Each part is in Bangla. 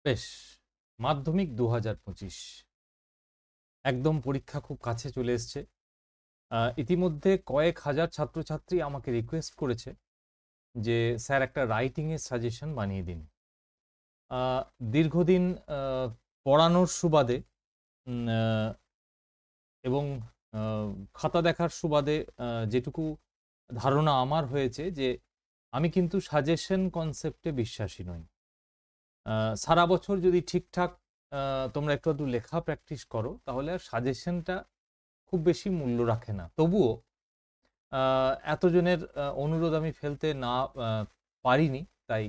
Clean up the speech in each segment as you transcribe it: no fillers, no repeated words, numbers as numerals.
বেশ, মাধ্যমিক ২০২৫ একদম পরীক্ষা খুব কাছে চলে এসছে। ইতিমধ্যে কয়েক হাজার ছাত্রছাত্রী আমাকে রিকোয়েস্ট করেছে যে স্যার একটা রাইটিং এর সাজেশন বানিয়ে দিন। আ দীর্ঘদিন আ পড়ানোর সুবাদে উম আ এবং আ খাতা দেখার সুবাদে যেটুকু ধারণা আমার হয়েছে যে আমি কিন্তু সাজেশন কনসেপ্টে বিশ্বাসী নই। আ সারা বছর যদি ঠিকঠাক আ তোমরা একটু আধটু লেখা প্র্যাকটিস করো তাহলে আর সাজেশনটা খুব বেশি মূল্য রাখে না। তবুও আ এতজনের অনুরোধ আমি ফেলতে না আ পারিনি। তাই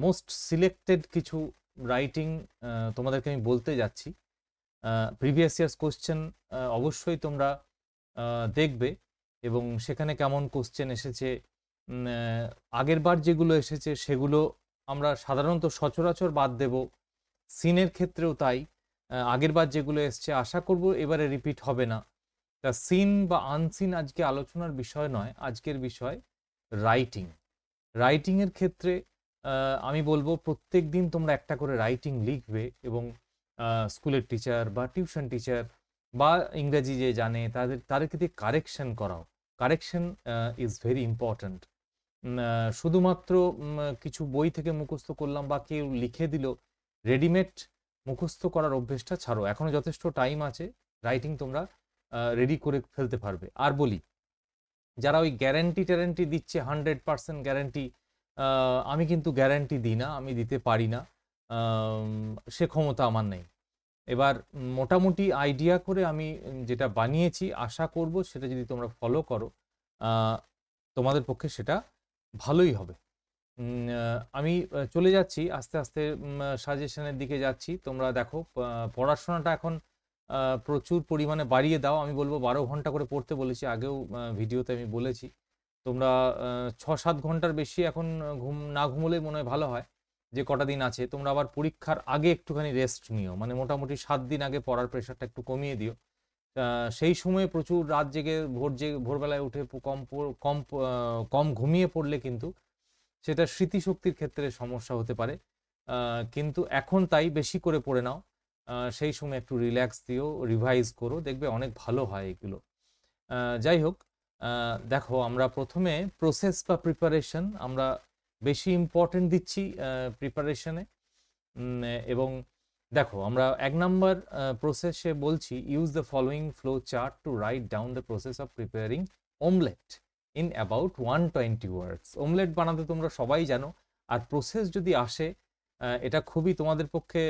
মোস্ট সিলেক্টেড কিছু রাইটিং তোমাদেরকে আমি বলতে যাচ্ছি। প্রিভিয়াস ইয়ার্স কোয়েশ্চেন অবশ্যই তোমরা দেখবে এবং সেখানে কেমন কোয়েশ্চেন এসেছে, উম আ আগেরবার যেগুলো এসেছে সেগুলো আমরা সাধারণত সচরাচর বাদ দেব। সিনের ক্ষেত্রেও তাই। আগেরবার যেগুলো এসছে আশা করব এবারে রিপিট হবে না। তা সিন বা আনসিন আজকে আলোচনার বিষয় নয়। আজকের বিষয় রাইটিং। রাইটিং এর ক্ষেত্রে আ আমি বলব প্রত্যেকদিন তোমরা একটা করে রাইটিং লিখবে এবং স্কুলের টিচার বা টিউশন টিচার বা ইংরেজি যে জানে তাদেরকে দিয়ে কারেকশন করাও। Correction is very important. শুধুমাত্র কিছু বই থেকে মুখস্থ করলাম বা কেউ লিখে দিল, রেডিমেড মুখস্থ করার অভ্যেসটা ছাড়ো। এখনো যথেষ্ট টাইম আছে। রাইটিং তোমরা রেডি করে ফেলতে পারবে। আর বলি, যারা ওই গ্যারান্টি-ট্যারান্টি দিচ্ছে 100% গ্যারান্টি, আমি কিন্তু গ্যারান্টি দিই না, আমি দিতে পারি না। আম সে ক্ষমতা আমার নেই। এবার মোটামুটি আইডিয়া করে আমি যেটা বানিয়েছি আশা করব সেটা যদি তোমরা ফলো করো, আ তোমাদের পক্ষে সেটা ভালোই হবে। আমি চলে যাচ্ছি আস্তে, আস্তে সাজেশনের দিকে যাচ্ছি। তোমরা দেখো, পড়াশোনাটা এখন আ প্রচুর পরিমাণে বাড়িয়ে দাও। আমি বলব ১২ ঘন্টা করে পড়তে বলেছি। আগেও ভিডিওতে আমি বলেছি। তোমরা ৬-৭ ঘন্টার বেশি এখন ঘুম না ঘুমোলেই মনে হয় ভালো হয়। যে কটা দিন আছে। তোমরা আবার পরীক্ষার আগে একটুখানি রেস্ট নিও। মানে মোটামুটি ৭ দিন আগে পড়ার প্রেশারটা একটু কমিয়ে দিও। আ সেই সময়ে প্রচুর রাত জেগে ভোরবেলায় উঠে কম ঘুমিয়ে পড়লে কিন্তু সেটা স্মৃতিশক্তির ক্ষেত্রে সমস্যা হতে পারে। কিন্তু এখন তাই বেশি করে পড়ে নাও। সেই সময় একটু রিল্যাক্স দিও, রিভাইজ করো। দেখবে অনেক ভালো হয় এগুলো। আ যাই হোক, আ দেখো আমরা ১ম এ প্রসেস বা প্রিপারেশন আমরা বেশি ইম্পোর্টেন্ট দিচ্ছি প্রিপারেশনে। এবং দেখো আমরা ১ নাম্বার প্রসেসে বলছি, use the following flow chart to write down the process of preparing omelette in about 120 words. omelette বানাতে তোমরা সবাই জানো। আর প্রসেস যদি আসে, এটা খুবই তোমাদের পক্ষে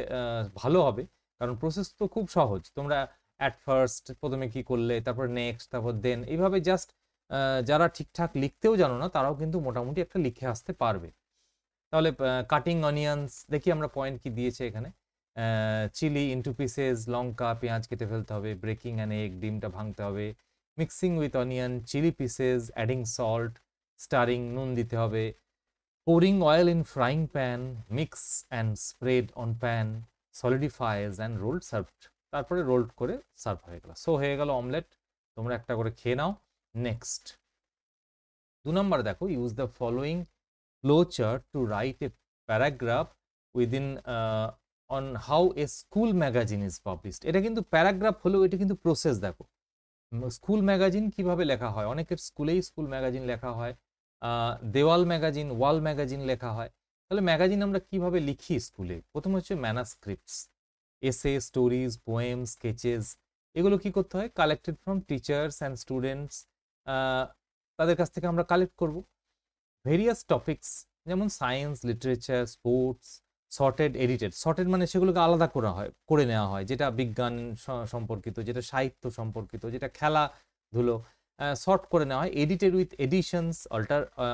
ভালো হবে। কারণ প্রসেস তো খুব সহজ। তোমরা at first ১ম এ কি করলে, তারপর নেক্সট, তারপর দেন এইভাবে জাস্ট যারা ঠিকঠাক লিখতেও জানো না তারাও কিন্তু মোটামুটি একটা লিখে আসতে পারবে। তাহলে কাটিং অনিয়ন্স দেখি আমরা পয়েন্ট কি দিয়েছে এখানে। চিলি ইনটু পিসেস, লঙ্কা, পেঁয়াজ কেটে ফেলতে হবে। ব্রেকিং অ্যান এগ, ডিমটা ভাঙতে হবে। Mixing with onion, chilli pieces, adding salt, stirring, নুন দিতে হবে। Pouring oil in frying pan, mix and spread on pan, solidifies and rolled served. তারপরে রোল্ড করে সার্ভ হয়ে গেল। সো হয়ে গেল অমলেট। তোমরা একটা করে খেয়ে নাও। নেক্সট ২ নাম্বার দেখো, use the following flowchart to write a paragraph within on how a school magazine is published. এটা কিন্তু প্যারাগ্রাফ হলেও এটা কিন্তু প্রসেস দেখো। স্কুল ম্যাগাজিন কিভাবে লেখা হয়? অনেকের স্কুলেই স্কুল ম্যাগাজিন লেখা হয়। দেওয়াল ম্যাগাজিন, ওয়াল ম্যাগাজিন লেখা হয়। তাহলে ম্যাগাজিন আমরা কিভাবে লিখি স্কুলে? ১ম হচ্ছে ম্যানাস্ক্রিপ্টস, এসে, স্টোরিজ, পোয়েম, স্কেচেস, এগুলো কি করতে হয়? Collected from teachers and students. আ তাদের কাছ থেকে আমরা কালেক্ট করব। ভেরিয়াস টপিকস, যেমন science, literature, sports, sorted, edited. Sorted মানে সেগুলোকে আলাদা করে নেওয়া হয়। যেটা বিজ্ঞান সম্পর্কিত, যেটা সাহিত্য সম্পর্কিত, যেটা খেলাধুলো, সর্ট করে নেওয়া হয়। এডিটেড উইথ এডিশনস,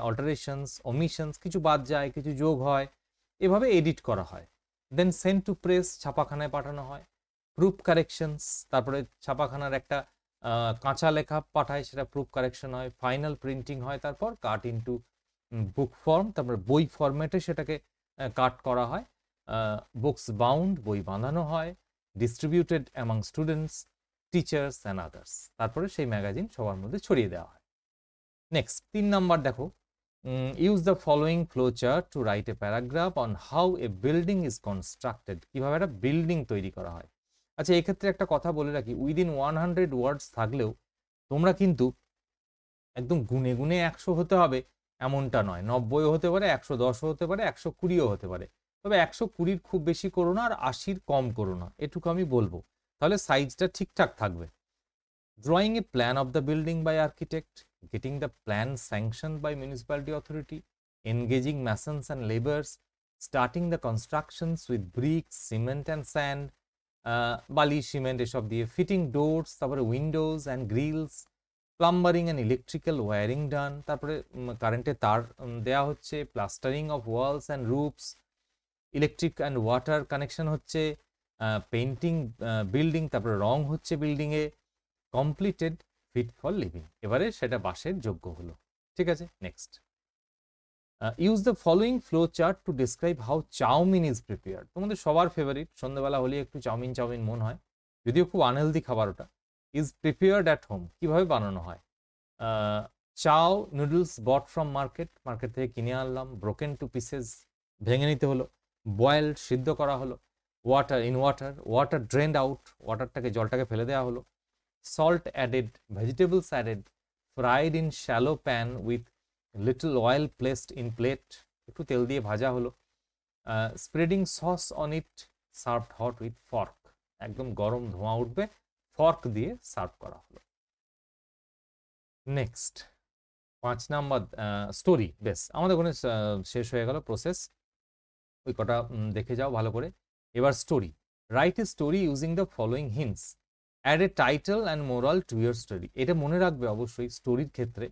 অল্টারেশনস, ওমিশনস, কিছু বাদ যায়, কিছু যোগ হয়। এভাবে এডিট করা হয়। দেন সেন্ড টু প্রেস, ছাপাখানায় পাঠানো হয়। প্রুফ কারেকশনস, তারপরে ছাপাখানার একটা কাঁচা লেখা পাঠায়, সেটা প্রুফ কারেকশন হয়। ফাইনাল প্রিন্টিং হয়, তারপর কাট ইনটু বুক ফর্ম, তারপরে বই ফরম্যাটে সেটাকে কাট করা হয়। বুকস বাউন্ড, বই বাঁধানো হয়। Distributed among students, teachers and others. তারপরে সেই ম্যাগাজিন সবার মধ্যে ছড়িয়ে দেওয়া হয়। নেক্সট ৩ নাম্বার দেখো, use the following flow chart to write a paragraph on how a building is constructed. কিভাবে একটা বিল্ডিং তৈরি করা হয়। আচ্ছা, এক্ষেত্রে একটা কথা বলে রাখি, উইদিন 100 ওয়ার্ডস থাকলেও তোমরা কিন্তু একদম গুনে গুনে 100 হতে হবে এমনটা নয়। 90ও হতে পারে, 110ও হতে পারে, 120ও হতে পারে। তবে 120-র খুব বেশি করো না, আর 80-র কম করো না, এটুকু আমি বলবো। তাহলে সাইজটা ঠিকঠাক থাকবে। Drawing a plan of the building by architect, getting the plan sanctioned by municipality authority, engaging masons and laborers, starting the constructions with bricks, cement and sand, বালি সিমেন্ট এসব দিয়ে, ফিটিং ডোরস, তারপরে windows and grills, plumbing and electrical wiring done, তারপরে কারেন্টের তার দেওয়া হচ্ছে, plastering of walls and roofs, electric and water connection হচ্ছে, পেন্টিং বিল্ডিং, তারপরে রং হচ্ছে বিল্ডিংয়ে, কমপ্লিটেড, ফিট ফর লিভিং। এবারে সেটা বাসের যোগ্য হলো। ঠিক আছে, next. Use the following flow chart to describe how chowmein is prepared. তোমাদের সবার ফেভারিট, সন্ধ্যাবেলা হলে একটু চাউমিন চাউমিন মন হয়, যদিও খুব আনহেলদি খাবার ওটা। ইজ প্রিপেয়ার্ড অ্যাট হোম, কিভাবে বানানো হয়। Chow noodles bought from market, market থেকে কিনে আনলাম, ব্রোকেন টু পিসেস, ভেঙে নিতে হলো, বয়েলড, সিদ্ধ করা হলো, water in water, water drained out, ওয়াটারটাকে জলটাকে ফেলে দেওয়া হলো, salt added, vegetables added, fried in shallow pan with little oil placed in plate, একটু তেল দিয়ে ভাজা হলো, spreading sauce on it, served hot with fork, একদম গরম ধোঁয়া উঠবে, ফর্ক দিয়ে সার্ভ করা হলো। Next 5 number story. বেশ, আমাদের ওখানে শেষ হয়ে গেল প্রসেস, ওই কটা দেখে যাও ভালো করে। এবার story. Write a story using the following hints, add a title and moral to your story. এটা মনে রাখবে অবশ্যই, স্টোরির ক্ষেত্রে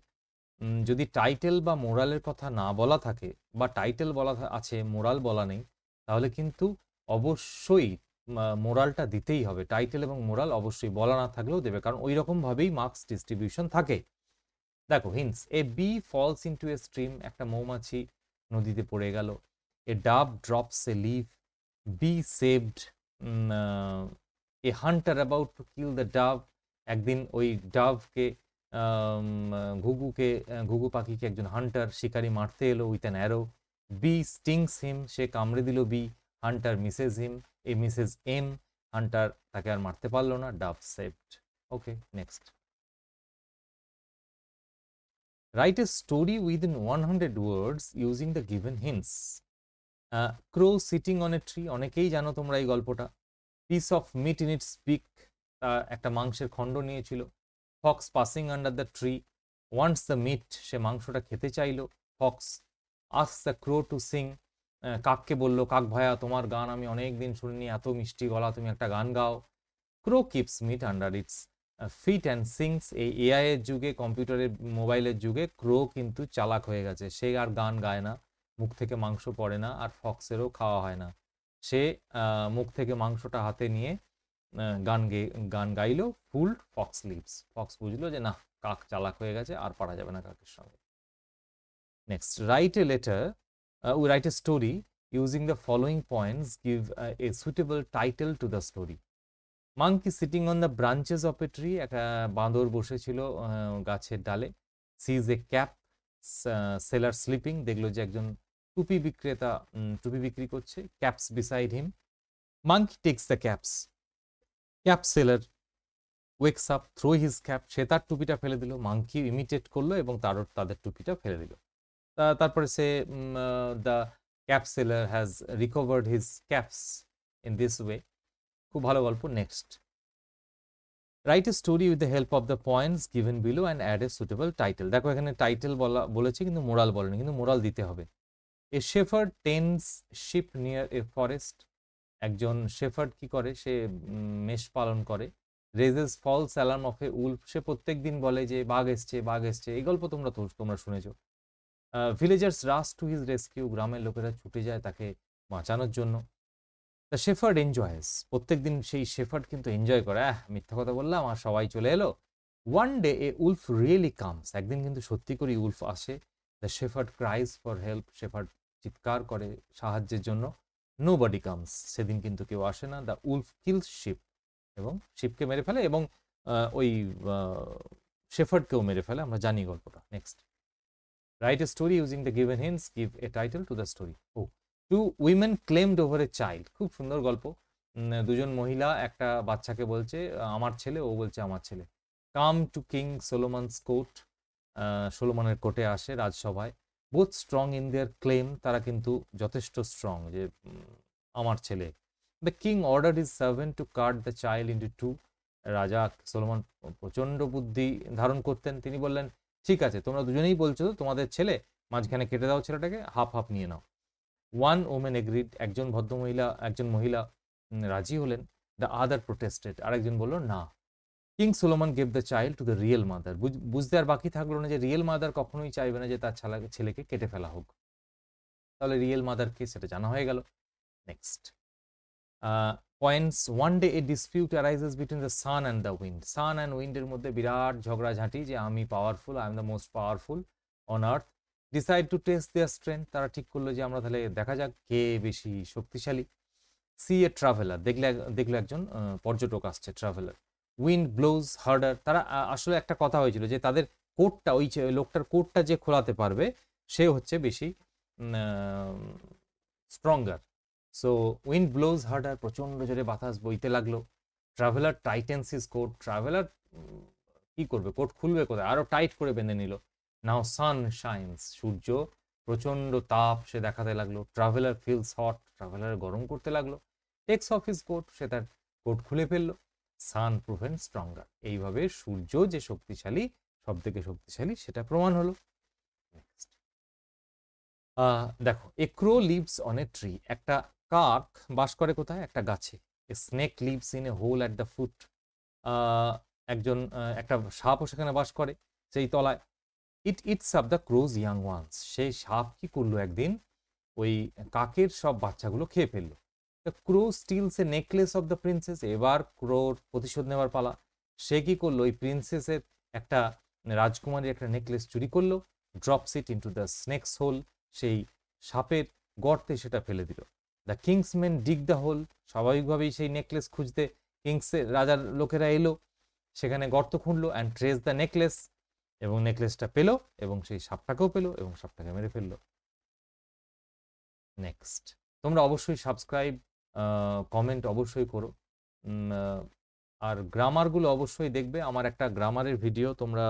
যদি টাইটেল বা মোরালের কথা না বলা থাকে, বা টাইটেল বলা আছে মোরাল বলা নেই, তাহলে কিন্তু অবশ্যই মোরালটা দিতেই হবে। টাইটেল এবং মোরাল অবশ্যই, বলা না থাকলেও দেবে, কারণ ওই রকমভাবেই মার্কস ডিস্ট্রিবিউশন থাকে। দেখো hints, A B false into a stream, একটা মৌমাছি নদীতে পড়ে গেল। এ ডাব drops A leaf, be saved A Hunter about to kill the Dove, একদিন ওই ডাভকে ঘুঘু পাখিকে একজন হান্টার শিকারি মারতে এলো with an arrow. Bee stings him, সে কামড়ে দিল bee, hunter misses him, a misses him, hunter তাকে আর মারতে পারলো না, dove saved. Okay, next. Write a story within 100 words using the given hints. Crow sitting on a tree, অনেকেই জানো তোমরা এই গল্পটা। Piece of meat in its beak, একটা মাংসের খণ্ড নিয়েছিল। Fox passing under the tree, wants the meat, সে মাংসটা খেতে চাইলো। Fox asks the crow to sing, কাককে বললো, কাক ভাইয়া তোমার গান আমি অনেক দিন শুনিনি, এত মিষ্টি গলা, তুমি একটা গান গাও। Crow keeps meat under its feet and sings. এই এআই এর যুগে, কম্পিউটারের মোবাইলের যুগে ক্রো কিন্তু চালাক হয়ে গেছে, সে আর গান গায় না, মুখ থেকে মাংস পড়ে না, আর ফক্সেরও খাওয়া হয় না। সে মুখ থেকে মাংসটা হাতে নিয়ে গান গাইলো, ফুল ফক্স লিভস। ফক্স বুঝলো যে না, কাক চালাক হয়ে গেছে, আর পারা যাবে না কাকের সঙ্গে। Next, write a letter, write a story using the following points, give a suitable title to the story. Monkey sitting on the branches of a tree, একটা বাঁদর বসেছিল গাছের ডালে। Sees a cap seller sleeping, দেখলো যে একজন টুপি বিক্রেতা টুপি বিক্রি করছে। Caps beside him, monkey takes the caps, cap seller wakes up, throw his cap, সে তার টুপিটা ফেলে দিল, মাঙ্কি ইমিটেট করলো এবং তাদের টুপিটা ফেলে দিল। তারপরে সে the cap seller has recovered his caps in this way. খুব ভালো গল্প। Next, write a story with the help of the points given below and add a suitable title. দেখো এখানে টাইটেল বলেছে কিন্তু মোরাল বলেনি, কিন্তু মোরাল দিতে হবে। A shepherd tends sheep near a forest, একজন শেফার্ড কি করে, সে মেষ পালন করে। Raises false alarm of a wolf, সে প্রত্যেক দিন বলে যে বাঘ এসছে বাঘ এসছে, এই গল্প তোমরা শুনেছো। Villagers rush to his rescue, গ্রামের লোকেরা ছুটে যায় তাকে বাঁচানোর জন্য। দ্য শেফার্ড এনজয়েস, প্রত্যেকদিন সেই শেফার্ড কিন্তু এনজয় করে, মিথ্যা কথা বললাম আর সবাই চলে এলো। One day a wolf really comes, একদিন কিন্তু সত্যি করে উলফ আসে। The shepherd cries for help, shepherd চিৎকার করে সাহায্যের জন্য। নো বডি কামস, সেদিন কিন্তু কেউ আসে না। দ্য উলফ কিলস শিপ, এবং শিপকে মেরে ফেলে, এবং ওই শেফার্ডকেও মেরে ফেলে, আমরা জানি গল্পটা। Next, write a story using the given hints, give a title to the story. ও, two women claimed over a child, খুব সুন্দর গল্প। দুজন মহিলা একটা বাচ্চাকে বলছে আমার ছেলে, ও বলছে আমার ছেলে। Come to king Solomon's court, সোলোমনের কোর্টে আসে, রাজসভায়। Both strong in their claim, তারা কিন্তু যথেষ্ট স্ট্রং যে আমার ছেলে। The king order his servant to cut the child into two, রাজা সোলোমন প্রচণ্ড বুদ্ধি ধারণ করতেন, তিনি বললেন ঠিক আছে তোমরা দুজনেই বলছো তোমাদের ছেলে, মাঝখানে কেটে দাও ছেলেটাকে, হাফ হাফ নিয়ে নাও। ওয়ান ওমেন এগ্রিড, একজন ভদ্রমহিলা একজন মহিলা রাজি হলেন। দ্য আদার প্রোটেস্টেড, আরেকজন বলল না। King Solomon gave the child to the real mother, বুঝতে আর বাকি থাকলো না যে রিয়েল মাদার কখনোই চাইবে না যে তার ছেলেকে কেটে ফেলা হোক। তাহলে রিয়েল মাদার কে সেটা জানা হয়ে গেল। Next points, one day a dispute arises between the sun and the wind, sun and উইন্ডের মধ্যে বিরাট ঝগড়াঝাঁটি যে আমি powerful, I am the most powerful on earth. Decide to test their strength, তারা ঠিক করলো যে আমরা তাহলে দেখা যাক কে বেশি শক্তিশালী। সি এ ট্রাভেলার, দেখলো একজন পর্যটক আসছে, ট্রাভেলার। উইন্ড ব্লোজ হার্ডার, তারা আসলে একটা কথা হয়েছিল যে তাদের কোটটা, ওই লোকটার কোটটা যে খোলাতে পারবে সে হচ্ছে বেশি stronger. So wind blows harder, প্রচণ্ড জোরে বাতাস বইতে লাগলো। Traveller tightens his coat, traveller কি করবে, কোট খুলবে কোথায়, আরো টাইট করে বেঁধে নিল। নাও সান শাইন্স, সূর্য প্রচণ্ড তাপ সে দেখাতে লাগলো। ট্রাভেলার ফিলস হট, ট্রাভেলার গরম করতে লাগলো। টেক্স অফ হিজ কোট, সে তার কোট খুলে ফেললো। সান প্রুভেন স্ট্রঙ্গার, এইভাবে সূর্য যে শক্তিশালী, সব থেকে শক্তিশালী, সেটা প্রমাণ হলো। দেখো, a crow lives on a tree, একটা কাক বাস করে কোথায়, একটা গাছে। A snake lives in a hole at the foot, একটা সাপও সেখানে বাস করে সেই তলায়। It eats up the crow's young ones, সেই সাপ কি করলো একদিন ওই কাকের সব বাচ্চাগুলো খেয়ে ফেললো। The crow steals a necklace of the princess, এবার ক্রোর প্রতিশোধ নেওয়ার পালা। সে কি করলো, ওই প্রিন্সেসের একটা রাজকুমারীর একটা নেকলেস চুরি করলো। Drops it into the snake's hole, সেই সাপের গর্তে সেটা ফেলে দিল। The king's men dig the hole, স্বাভাবিকভাবেই সেই নেকলেস খুঁজতে কিংসের রাজার লোকেরা এলো, সেখানে গর্ত খুঁড়লো। অ্যান্ড ট্রেস দ্য নেকলেস, এবং নেকলেসটা পেলো এবং সেই সাপটাকেও পেলো এবং সাপটাকে মেরে ফেললো। নেক্সট, তোমরা অবশ্যই সাবস্ক্রাইব, কমেন্ট অবশ্যই করো, আর গ্রামারগুলো অবশ্যই দেখবে। আমার একটা গ্রামারের ভিডিও তোমরা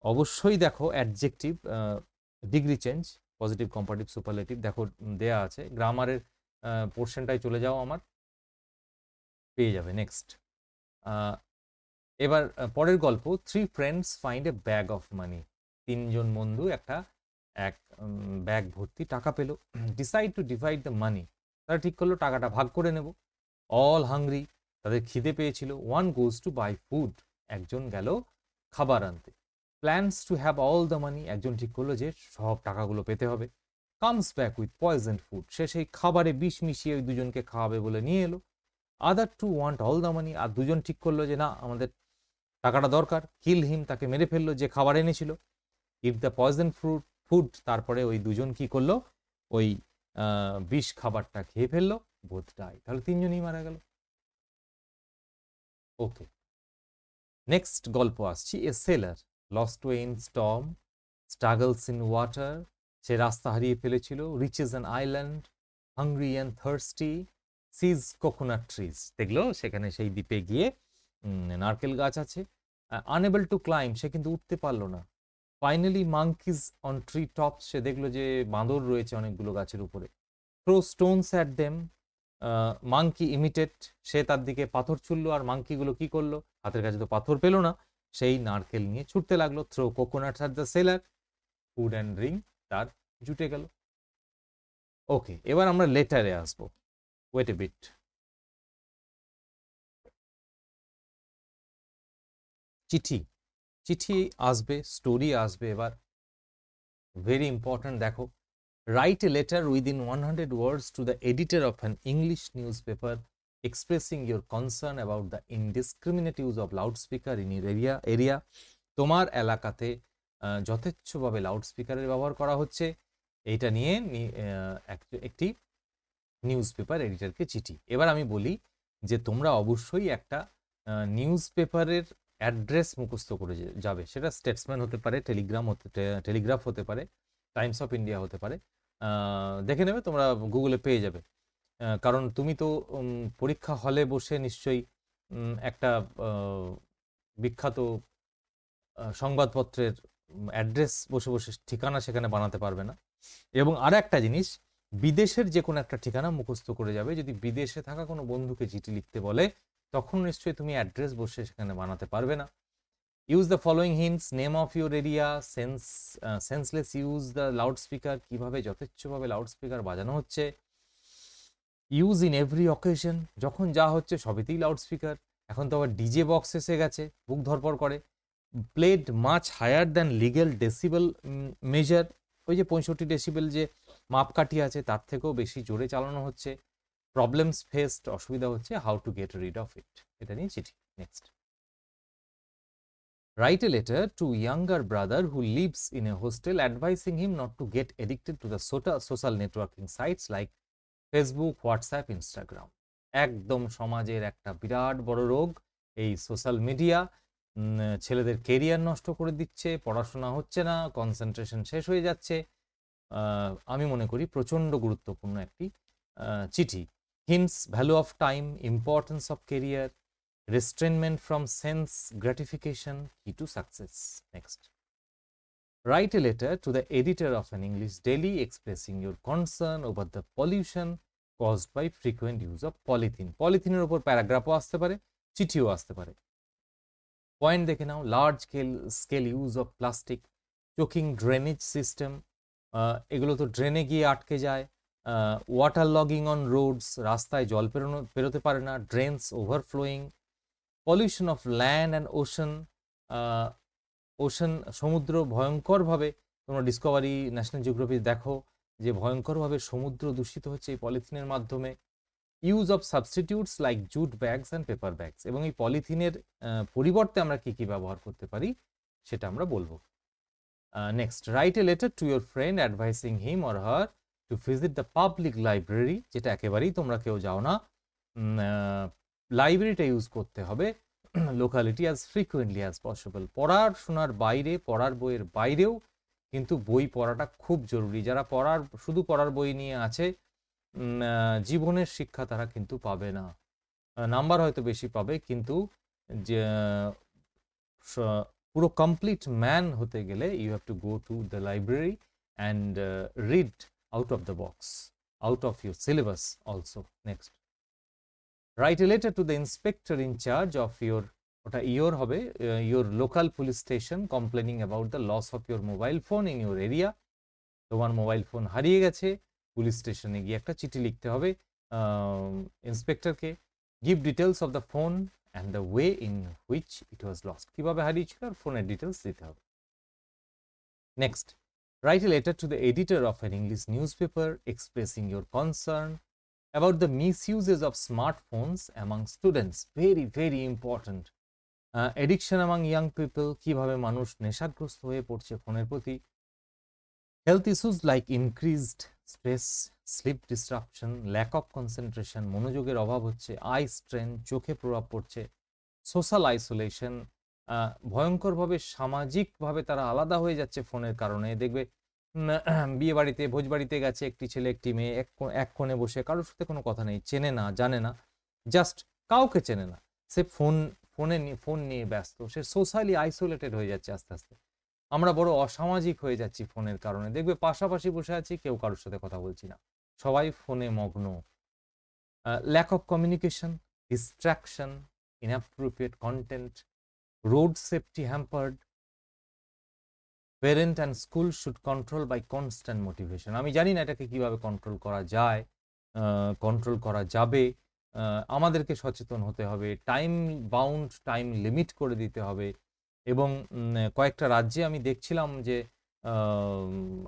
অবশ্যই দেখো, adjective, degree change, positive, comparative, superlative, দেখো দেয়া আছে। গ্রামারের পোর্শনটাই চলে যাও, আমার পেয়ে যাবে। নেক্সট, এবার পরের গল্প, three friends find a bag of money, তিনজন বন্ধু এক ব্যাগ ভর্তি টাকা পেল। Decide to divide the money, তারা ঠিক করলো টাকাটা ভাগ করে নেব। অল হাংরি, তাদের খিদে পেয়েছিল। One goes to buy food, একজন গেল খাবার আনতে। Plans to have all the money, একজন ঠিক করলো যে সব টাকাগুলো পেতে হবে। Comes back with poison food, সে সেই খাবারে বিষ মিশিয়ে ওই দুজনকে খাওয়াবে বলে নিয়ে এলো। Other two want all the money, আর দুজন ঠিক করলো যে না, আমাদের টাকাটা দরকার। কিল হিম, তাকে মেরে ফেললো যে খাবার এনেছিল। ইফ দ্য পয়জন ফুড, তারপরে ওই দুজন কি করলো, ওই বিষ খাবারটা খেয়ে ফেললো। বোথ ডাই, তাহলে তিনজনই মারা গেল। ওকে, নেক্সট গল্প আসছি। A sailor lost way in storm, struggles in water, সে রাস্তা হারিয়ে ফেলেছিল। Reaches an island, hungry and thirsty, sees coconut trees, দেখলো সেখানে সেই দ্বীপে গিয়ে নারকেল গাছ আছে। আনএবল টু ক্লাইম্ব, সে কিন্তু উঠতে পারলো না। Finally monkeys on tree tops, সে দেখলো যে বাঁদর রয়েছে অনেকগুলো গাছের উপরে। Throw stones at them, monkey imitate, সে তার দিকে পাথর ছুড়লো, আর মাঙ্কিগুলো কি করলো, হাতের কাছে তো পাথর পেল না, সেই নারকেল নিয়ে ছুটতে লাগলো। Throw coconuts at the sailor, food and drink তার জুটে গেল। ওকে, এবার আমরা লেটারে আসবো। ওয়েট এ বিট, চিঠি, চিঠি আসবে, স্টোরি আসবে। এবার ভেরি ইম্পর্ট্যান্ট, দেখো। Right a letter within 100 words to the editor of an English newspaper expressing your concern about the indiscriminate use of loudspeaker in your area. তোমার এলাকাতে যথেচ্ছভাবে লাউডস্পিকারের ব্যবহার করা হচ্ছে, এইটা নিয়ে একটি নিউজ পেপার এডিটরকে চিঠি। এবার আমি বলি যে তোমরা অবশ্যই একটা নিউজ পেপারের অ্যাড্রেস মুখস্থ করে যাবে, সেটা স্টেটসম্যান হতে পারে, টেলিগ্রাফ হতে পারে, টাইমস অফ ইন্ডিয়া হতে পারে। দেখে নেবে, তোমরা গুগলে পেয়ে যাবে। কারণ তুমি তো পরীক্ষা হলে বসে নিশ্চয়ই একটা বিখ্যাত সংবাদপত্রের অ্যাড্রেস বসে বসে ঠিকানা সেখানে বানাতে পারবে না। এবং আর একটা জিনিস, বিদেশের যে কোনো একটা ঠিকানা মুখস্থ করে যাবে। যদি বিদেশে থাকা কোনো বন্ধুকে চিঠি লিখতে বলে, তখন নিশ্চয়ই তুমি অ্যাড্রেস বসে সেখানে বানাতে পারবে না। Use the following hints, name of your area, senseless use the loud speaker, কিভাবে যথেচ্ছভাবে লাউড স্পিকার বাজানো হচ্ছে। ইউজ ইন এভরি অকেশন, যখন যা হচ্ছে সবেতেই লাউড স্পিকার। এখন তো আবার ডিজে বক্স এসে গেছে, বুক ধরপড় করে। Played much higher than legal decibel measure, ওই যে 65 ডেসিবেল যে মাপকাঠি আছে তার থেকেও বেশি জোরে চালানো হচ্ছে। প্রবলেমস ফেসড, অসুবিধা হচ্ছে। How to get rid of it, এটা নিয়ে চিঠি। Next, write a letter to younger brother who lives in a hostel advising him not to get addicted to the social networking sites like Facebook, WhatsApp, Instagram. একদম সমাজের একটা বিরাট বড় রোগ এই সোশ্যাল মিডিয়া। ছেলেদের কেরিয়ার নষ্ট করে দিচ্ছে, পড়াশোনা হচ্ছে না, কনসেন্ট্রেশন শেষ হয়ে যাচ্ছে। আমি মনে করি প্রচণ্ড গুরুত্বপূর্ণ একটি চিঠি। Hints, value of time, importance of carrier, restrainment from sense gratification, key to success. Next, write a letter to the editor of an English daily expressing your concern over the pollution caused by frequent use of polythene. পলিথিনের উপর প্যারাগ্রাফও আসতে পারে, চিঠিও আসতে পারে। পয়েন্ট দেখে নাও। Large scale use of plastic, choking drainage system, এগুলো তো ড্রেনে গিয়ে আটকে যায়। ওয়াটার লগিং অন রোডস, রাস্তায় জল পেরোতে পারে না। Drains overflowing. Pollution of land and ocean, সমুদ্র ভয়ঙ্করভাবে, তোমরা ডিসকভারি, ন্যাশনাল জিওগ্রাফি দেখো যে ভয়ঙ্করভাবে সমুদ্র দূষিত হচ্ছে এই পলিথিনের মাধ্যমে। Use of substitutes like jute bags and paper bags, এবং এই পলিথিনের পরিবর্তে আমরা কি কি ব্যবহার করতে পারি সেটা আমরা বলবো। Next, write a letter to your friend advising him or her to visit the public library, যেটা একেবারেই তোমরা কেউ যাও না। লাইব্রেরিটা ইউজ করতে হবে locality as frequently as possible. পড়াশোনার বাইরে, পড়ার বইয়ের বাইরেও কিন্তু বই পড়াটা খুব জরুরি। যারা শুধু পড়ার বই নিয়ে আছে, জীবনের শিক্ষা তারা কিন্তু পাবে না। নাম্বার হয়তো বেশি পাবে, কিন্তু যে পুরো কমপ্লিট ম্যান হতে গেলে you have to go to the library and read out of the box, out of your syllabus also. Next, write a letter to the inspector in charge of your, ওটা ইয়োর হবে, your local police station complaining about the loss of your mobile phone in your area. তোমার মোবাইল ফোন হারিয়ে গেছে, পুলিশ স্টেশনে গিয়ে একটা চিঠি লিখতে হবে ইন্সপেক্টরকে। Give details of the phone and the way in which it was lost, কিভাবে হারিয়েছিল আর ফোনের ডিটেলস দিতে হবে। Next, write a letter to the editor of an English newspaper expressing your concern about the misuses of smartphones among students. Very, very important. Addiction among young people, কিভাবে মানুষ নেশাগ্রস্ত হয়ে পড়ছে ফোনের প্রতি। Health issues like increased stress, sleep disruption, lack of concentration, মনোযোগের অভাব হচ্ছে, আই স্ট্রেন, চোখে প্রভাব পড়ছে। সোশ্যাল আইসোলেশন, ভয়ঙ্করভাবে সামাজিকভাবে তারা আলাদা হয়ে যাচ্ছে ফোনের কারণে। দেখবে বিয়ে বাড়িতে, ভোজ বাড়িতে গেছে একটি ছেলে একটি মেয়ে, এক কোণে বসে, কারোর সাথে কোনো কথা নেই, চেনে না, জানে না, জাস্ট কাউকে চেনে না, সে ফোন নিয়ে ব্যস্ত, সে সোশ্যালি আইসোলেটেড হয়ে যাচ্ছে আস্তে আস্তে। আমরা বড় অসামাজিক হয়ে যাচ্ছি ফোনের কারণে। দেখবে পাশাপাশি বসে আছি, কেউ কারোর সাথে কথা বলছি না, সবাই ফোনে মগ্ন। Lack of communication, distraction, inappropriate content, road safety hampered. Parent and school should control by constant motivation. আমি জানি না এটাকে কিভাবে কন্ট্রোল করা যায়, কন্ট্রোল করা যাবে। আমাদেরকে সচেতন হতে হবে, টাইম বাউন্ড, টাইম লিমিট করে দিতে হবে। এবং কয়েকটা রাজ্যে আমি দেখছিলাম যে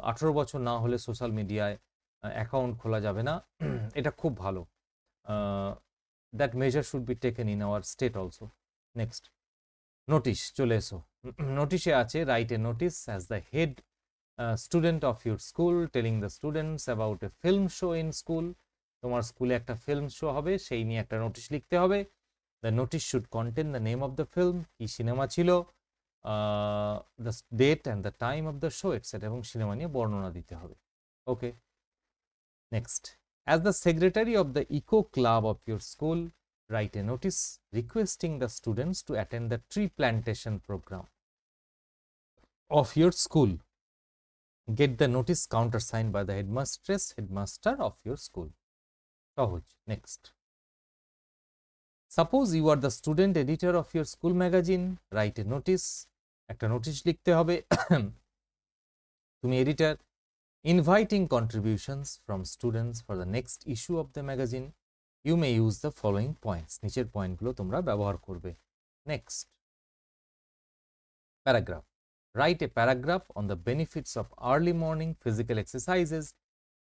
18 বছর না হলে সোশ্যাল মিডিয়ায় অ্যাকাউন্ট খোলা যাবে না। এটা খুব ভালো। That measure should be taken in our state also. Next, notice, চলে এসো। নোটিশে আছে, write a notice as the head student of your school telling the students about a film show in school. তোমার স্কুলে একটা ফিল্ম শো হবে, সেই নিয়ে একটা নোটিশ লিখতে হবে। The notice should contain the name of the film, কি সিনেমা ছিল, the date and the time of the show etcetera, এবং সিনেমা নিয়ে বর্ণনা দিতে হবে। Okay, next, as the secretary of the eco club of your school, write a notice requesting the students to attend the tree plantation program of your school. Get the notice countersigned by the headmaster of your school. সহজ। Next, suppose you are the student editor of your school magazine, write a notice, একটা নোটিশ লিখতে হবে তুমি editor, inviting contributions from students for the next issue of the magazine. You may use the following points. নিচের পয়েন্টগুলো তোমরা ব্যবহার করবে। Next, paragraph. Write a paragraph on the benefits of early morning physical exercises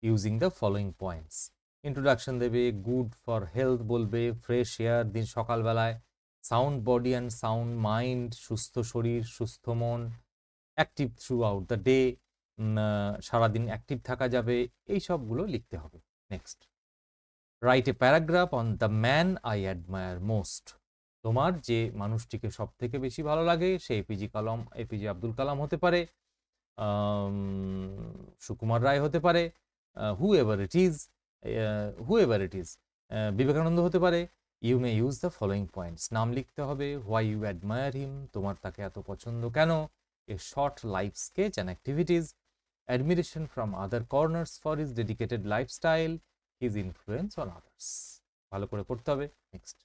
using the following points. Introduction দেবে, good for health বলবে, fresh air দিন সকালবেলায়, sound body and sound mind, সুস্থ শরীর সুস্থ মন, active throughout the day, সারাদিন অ্যাক্টিভ থাকা যাবে, এই সবগুলো লিখতে হবে। Next, write a paragraph on the man I admire most. তোমার যে মানুষটিকে সব থেকে বেশি ভালো লাগে সে এপিজে আব্দুল কালাম হতে পারে, সুকুমার রায় হতে পারে, whoever it is, Vivekananda হতে পারে। You may use the following points, নাম লিখতে হবে, হোয়াই ইউ অ্যাডমায়ার হিম, তোমার তাকে এত পছন্দ কেন, a short life sketch and activities, admiration from other corners for his dedicated lifestyle, his influence on others. ভালো করে পড়তে হবে। Next,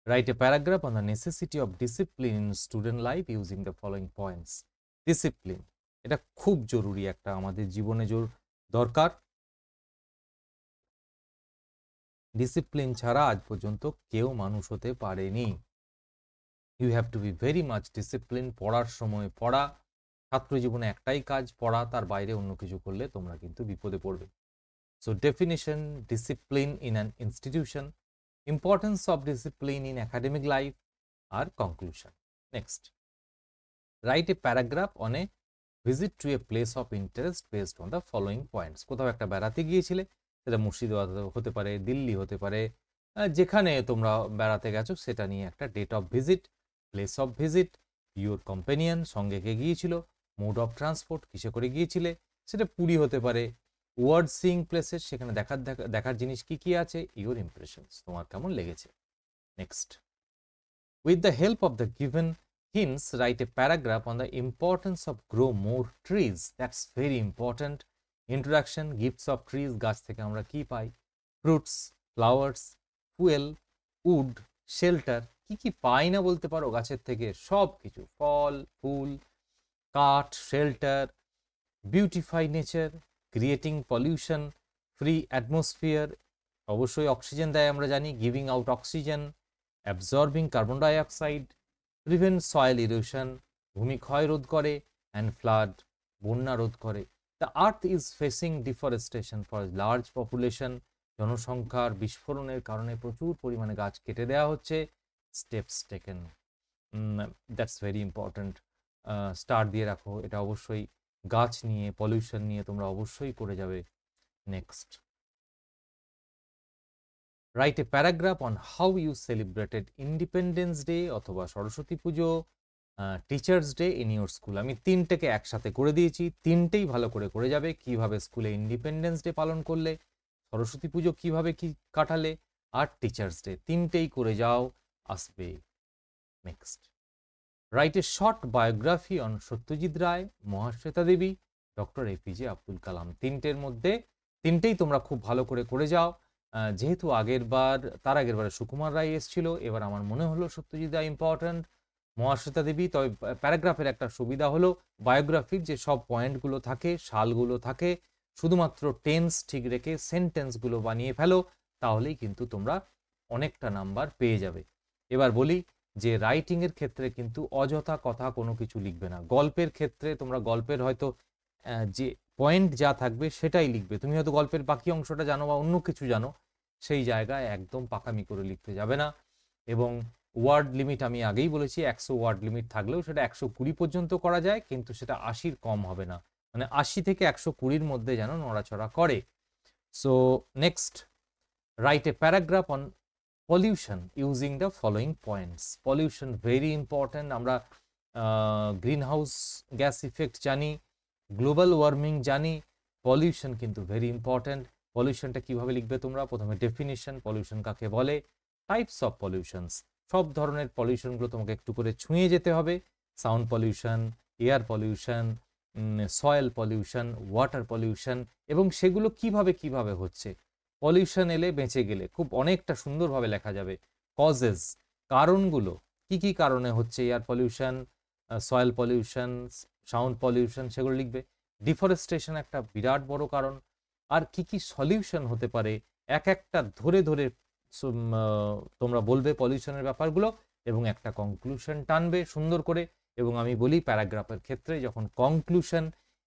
write a paragraph on the necessity of discipline in student life using the following points. Discipline, এটা খুব জরুরি, একটা আমাদের জীবনে দরকার। ডিসিপ্লিন ছাড়া আজ পর্যন্ত কেউ মানুষ হতে পারেনি। You have to be very much discipline. পড়ার সময় পড়া, ছাত্র জীবনে একটাই কাজ পড়া, তার বাইরে অন্য কিছু করলে তোমরা কিন্তু বিপদে পড়বে। So definition, discipline in an institution, importance of discipline in academic life, আর conclusion. Next, write a paragraph on a visit to a place of interest based on the following points. কোথাও একটা বেড়াতে গিয়েছিলে, সেটা মুর্শিদাবাদ হতে পারে, দিল্লি হতে পারে, যেখানে তোমরা বেড়াতে গেছো সেটা নিয়ে একটা date of visit, place of visit, your companion, সঙ্গে কে গিয়েছিল, মোড অফ ট্রান্সপোর্ট, কিসে করে গিয়েছিলে, সেটা পুরী হতে পারে, ওয়ার্ড সিইং প্লেসেস, সেখানে দেখার জিনিস কি কি আছে, ইউর ইমপ্রেশনস, তোমার কেমন লেগেছে। Next, with the help of the given hints, write a paragraph on the importance of grow more trees. That's very important. Introduction, gifts of trees, গাছ থেকে আমরা কি পাই, fruits, flowers, fuel, wood, shelter, কি কি পাই না বলতে পারো গাছের থেকে, সব কিছু, ফল ফুল, কাঠ, shelter, beautify nature, creating pollution, free atmosphere, অবশ্যই অক্সিজেন দেয় আমরা জানি, giving out oxygen, absorbing carbon dioxide, prevent soil erosion, ভূমিক্ষয় রোধ করে, অ্যান্ড ফ্লাড, বন্যা রোধ করে। The earth is facing deforestation for large population, জনসংখ্যার বিস্ফোরণের কারণে প্রচুর পরিমাণে গাছ কেটে দেওয়া হচ্ছে, steps taken, that's very important. Star দিয়ে রাখো, এটা অবশ্যই গাছ নিয়ে, পলিউশন নিয়ে তোমরা অবশ্যই করে যাবে। Next, write a paragraph on how you celebrated Independence Day অথবা Saraswati Puja, Teachers Day in your school. আমি তিনটেকে একসাথে করে দিয়েছি, তিনটেই ভালো করে করে যাবে। কিভাবে স্কুলে ইন্ডিপেন্ডেন্স ডে পালন করলে, সরস্বতী পুজো কিভাবে কি কাটালে, আর টিচার্স ডে, তিনটেই করে যাও, আসবে। Next, write a short biography on Satyajit Ray, Mahasweta Devi, doctor APJ Abdul Kalam. তিনটের মধ্যে তিনটেই তোমরা খুব ভালো করে করে যাও। যেহেতু তার আগের বারে সুকুমার রায় এসেছিল, এবার আমার মনে হলো সত্যজিৎ রায় ইম্পর্ট্যান্ট, মহাশ্বেতা দেবী। তবে প্যারাগ্রাফের একটা সুবিধা হলো বায়োগ্রাফির যে সব পয়েন্টগুলো থাকে, সালগুলো থাকে, শুধুমাত্র টেন্স ঠিক রেখে সেন্টেন্সগুলো বানিয়ে ফেলো, তাহলেই কিন্তু তোমরা অনেকটা নাম্বার পেয়ে যাবে। এবার বলি যে রাইটিংয়ের ক্ষেত্রে কিন্তু অযথা কথা কোনো কিছু লিখবে না। গল্পের ক্ষেত্রে তোমরা গল্পের হয়তো যে পয়েন্ট যা থাকবে সেটাই লিখবে। তুমি হয়তো গল্পের বাকি অংশটা জানো বা অন্য কিছু জানো, সেই জায়গায় একদম পাকামি করে লিখতে যাবে না। এবং ওয়ার্ড লিমিট আমি আগেই বলেছি, 100 ওয়ার্ড লিমিট থাকলেও সেটা 120 পর্যন্ত করা যায়, কিন্তু সেটা 80-র কম হবে না, মানে 80 থেকে 120-র মধ্যে যেন নড়াচড়া করে। So next, write a paragraph on pollution using the following points. Pollution very important. আমরা গ্রিন হাউস গ্যাস ইফেক্ট জানি, গ্লোবাল ওয়ার্মিং জানি, পলিউশন কিন্তু ভেরি ইম্পর্ট্যান্ট। পলিউশনটা কিভাবে লিখবে তোমরা? প্রথমে ডেফিনিশন, পলিউশন কাকে বলে, টাইপস অফ পলিউশনস, সব ধরনের পলিউশনগুলো তোমাকে একটু করে ছুঁয়ে যেতে হবে। Sound pollution, air pollution, soil pollution, water pollution, এবং সেগুলো কিভাবে কিভাবে হচ্ছে। পলিউশন এলে বেঁচে গেলে খুব অনেকটা সুন্দরভাবে লেখা যাবে। কজেস, কারণগুলো, কি কি কারণে হচ্ছে air pollution, soil pollution, sound pollution, সেগুলো লিখবে। ডিফরেস্টেশন একটা বিরাট বড় কারণ। আর কি কি সলিউশন হতে পারে এক একটা ধরে ধরে তোমরা বলবে পলিউশনের ব্যাপারগুলো, এবং একটা কনক্লুশন টানবে সুন্দর করে। এবং আমি বলি প্যারাগ্রাফের ক্ষেত্রে যখন কনক্লুশন,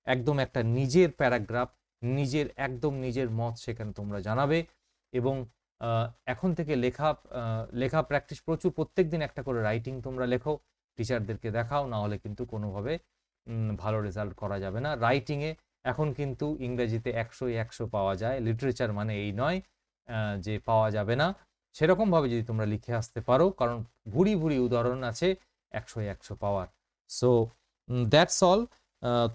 একদম একটা নিজের প্যারাগ্রাফ, নিজের একদম নিজের মত সেখানে তোমরা জানাবে। এবং এখন থেকে লেখা প্র্যাকটিস প্রচুর, প্রত্যেক দিন একটা করে রাইটিং তোমরা লেখো, টিচারদেরকে দেখাও, না হলে কিন্তু কোনোভাবে ভালো রেজাল্ট করা যাবে না। রাইটিংয়ে এখন কিন্তু ইংরেজিতে 100-100 পাওয়া যায়, লিটারেচার মানে এই নয় যে পাওয়া যাবে না। সেরকমভাবে যদি তোমরা লিখে আসতে পারো, কারণ ভুরি ভুরি উদাহরণ আছে 100-100 পাওয়ার। So that's all.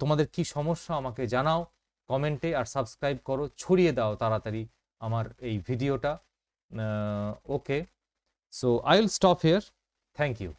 তোমাদের কি সমস্যা আমাকে জানাও কমেন্টে, আর সাবস্ক্রাইব করো, ছড়িয়ে দাও তাড়াতাড়ি আমার এই ভিডিওটা। Okay, so I will stop here. Thank you.